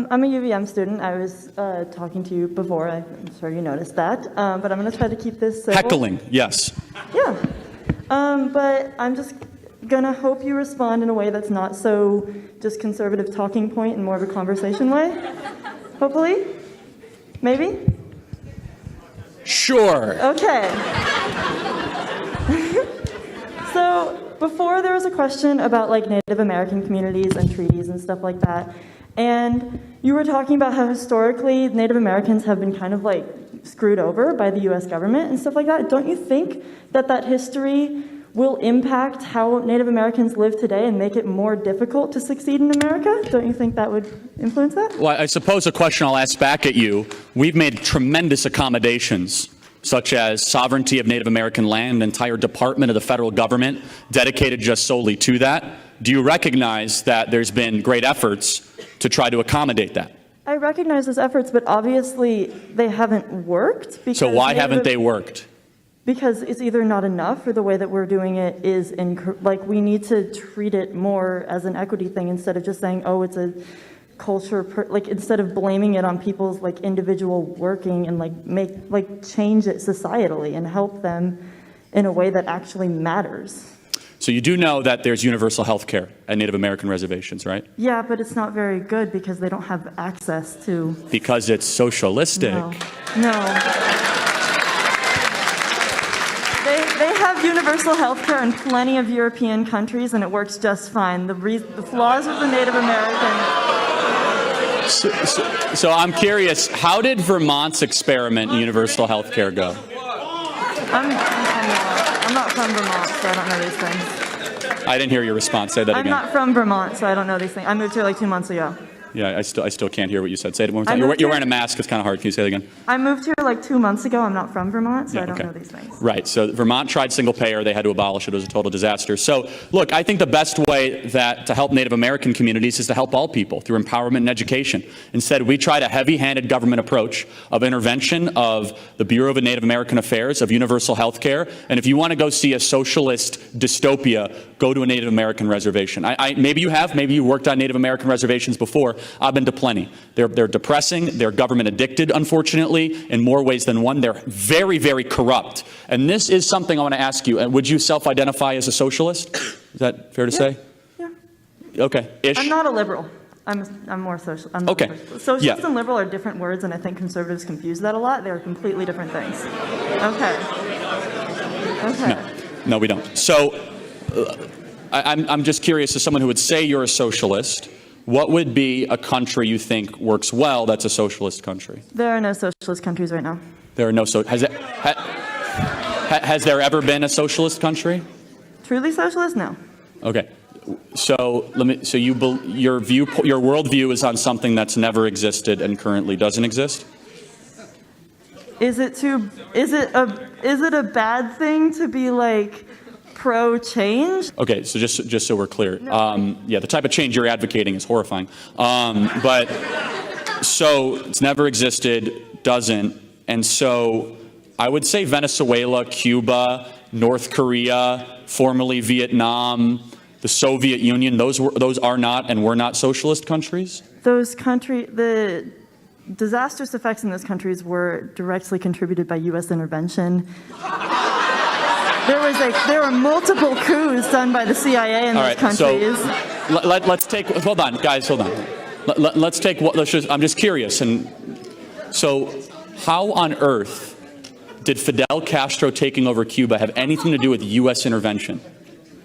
I'm a UVM student. I was talking to you before. I'm sure you noticed that. But I'm going to try to keep this simple. Heckling, yes. Yeah. But I'm just going to hope you respond in a way that's not so just conservative talking point and more of a conversation way. Hopefully. Maybe? Sure. Okay. So before there was a question about like Native American communities and treaties and stuff like that. And you were talking about how historically Native Americans have been kind of like screwed over by the US government and stuff like that. Don't you think that that history will impact how Native Americans live today and make it more difficult to succeed in America? Don't you think that would influence that? Well, I suppose a question I'll ask back at you, we've made tremendous accommodations, such as sovereignty of Native American land, entire department of the federal government dedicated just solely to that. Do you recognize that there's been great efforts to try to accommodate that? I recognize those efforts, but obviously they haven't worked. So why haven't they worked? Because it's either not enough or the way that we're doing it is, like, we need to treat it more as an equity thing instead of just saying, oh, it's a culture, like, instead of blaming it on people's, like, individual working and, like, change it societally and help them in a way that actually matters. So you do know that there's universal health care at Native American reservations, right? Yeah, but it's not very good because they don't have access to... Because it's socialistic. No. They have universal health care in plenty of European countries, and it works just fine. The flaws of the Native American... So I'm curious, how did Vermont's experiment in universal health care go? I'm not from Vermont, so I don't know these things. I didn't hear your response. Say that again. I'm not from Vermont, so I don't know these things. I moved here like 2 months ago. Yeah, I still can't hear what you said. Say it one more time. You're wearing a mask. It's kind of hard. Can you say it again? I moved here like 2 months ago. I'm not from Vermont, so I don't know these things. Right. So Vermont tried single payer. They had to abolish it. It was a total disaster. So look, I think the best way to help Native American communities is to help all people through empowerment and education. Instead, we tried a heavy-handed government approach of intervention of the Bureau of Native American Affairs, of universal health care. And if you want to go see a socialist dystopia, go to a Native American reservation. Maybe you have. Maybe you worked on Native American reservations before. I've been to plenty. They're depressing. They're government addicted, unfortunately, in more ways than one. They're very, very corrupt. And this is something I want to ask you. Would you self-identify as a socialist? Is that fair to say? Yeah. Okay. Ish. I'm not a liberal. I'm more social. Okay. Socialist and liberal are different words, and I think conservatives confuse that a lot. They're completely different things. Okay. No, we don't. So I'm just curious, as someone who would say you're a socialist, what would be a country you think works well that's a socialist country? There are no socialist countries right now. There are no has there ever been a socialist country? Truly socialist? No. Okay. So your worldview is on something that's never existed and currently doesn't exist? Is it a bad thing to be like pro-change? Okay, so just so we're clear, yeah, the type of change you're advocating is horrifying. But so it's never existed, doesn't, and so I would say Venezuela, Cuba, North Korea, formerly Vietnam, the Soviet Union, those are not and were not socialist countries? The disastrous effects in those countries were directly contributed by U.S. intervention. There were multiple coups done by the CIA in those countries. So let's take. Hold on, guys. Hold on. Let's take. I'm just curious. And so, how on earth did Fidel Castro taking over Cuba have anything to do with U.S. intervention?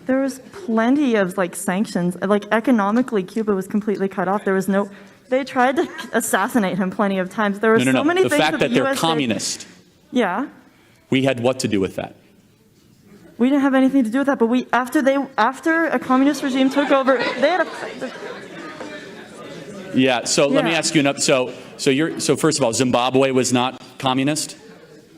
There was plenty of sanctions. Economically, Cuba was completely cut off. There was no. They tried to assassinate him plenty of times. There were so many things. The fact that they're communist. Yeah. We had what to do with that? We didn't have anything to do with that, but after a communist regime took over, they had a... Yeah, so let me ask you another, so first of all, Zimbabwe was not communist?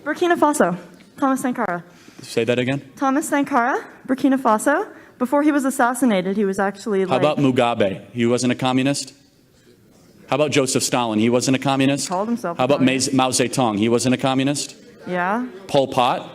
Burkina Faso, Thomas Sankara. Say that again? Thomas Sankara, Burkina Faso. Before he was assassinated, he was actually How about Mugabe? He wasn't a communist? How about Joseph Stalin? He wasn't a communist? He called himself How about Mao Zedong? He wasn't a communist? Yeah. Pol Pot?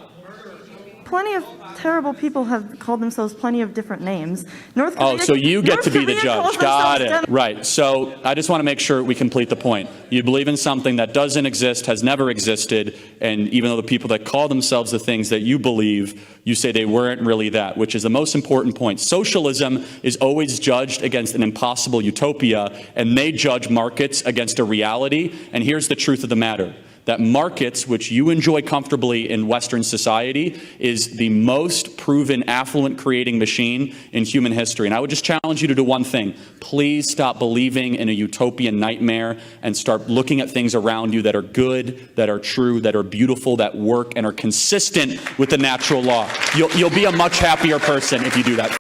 plenty of terrible people have called themselves plenty of different names. North Korea, Oh, so you get to be the judge. Got it. Dem- Right. So I just want to make sure we complete the point. You believe in something that doesn't exist, has never existed, and even though the people that call themselves the things that you believe, you say they weren't really that, which is the most important point. Socialism is always judged against an impossible utopia, and they judge markets against a reality. And here's the truth of the matter. That markets, which you enjoy comfortably in Western society, is the most proven affluent creating machine in human history. And I would just challenge you to do one thing. Please stop believing in a utopian nightmare and start looking at things around you that are good, that are true, that are beautiful, that work, and are consistent with the natural law. You'll be a much happier person if you do that.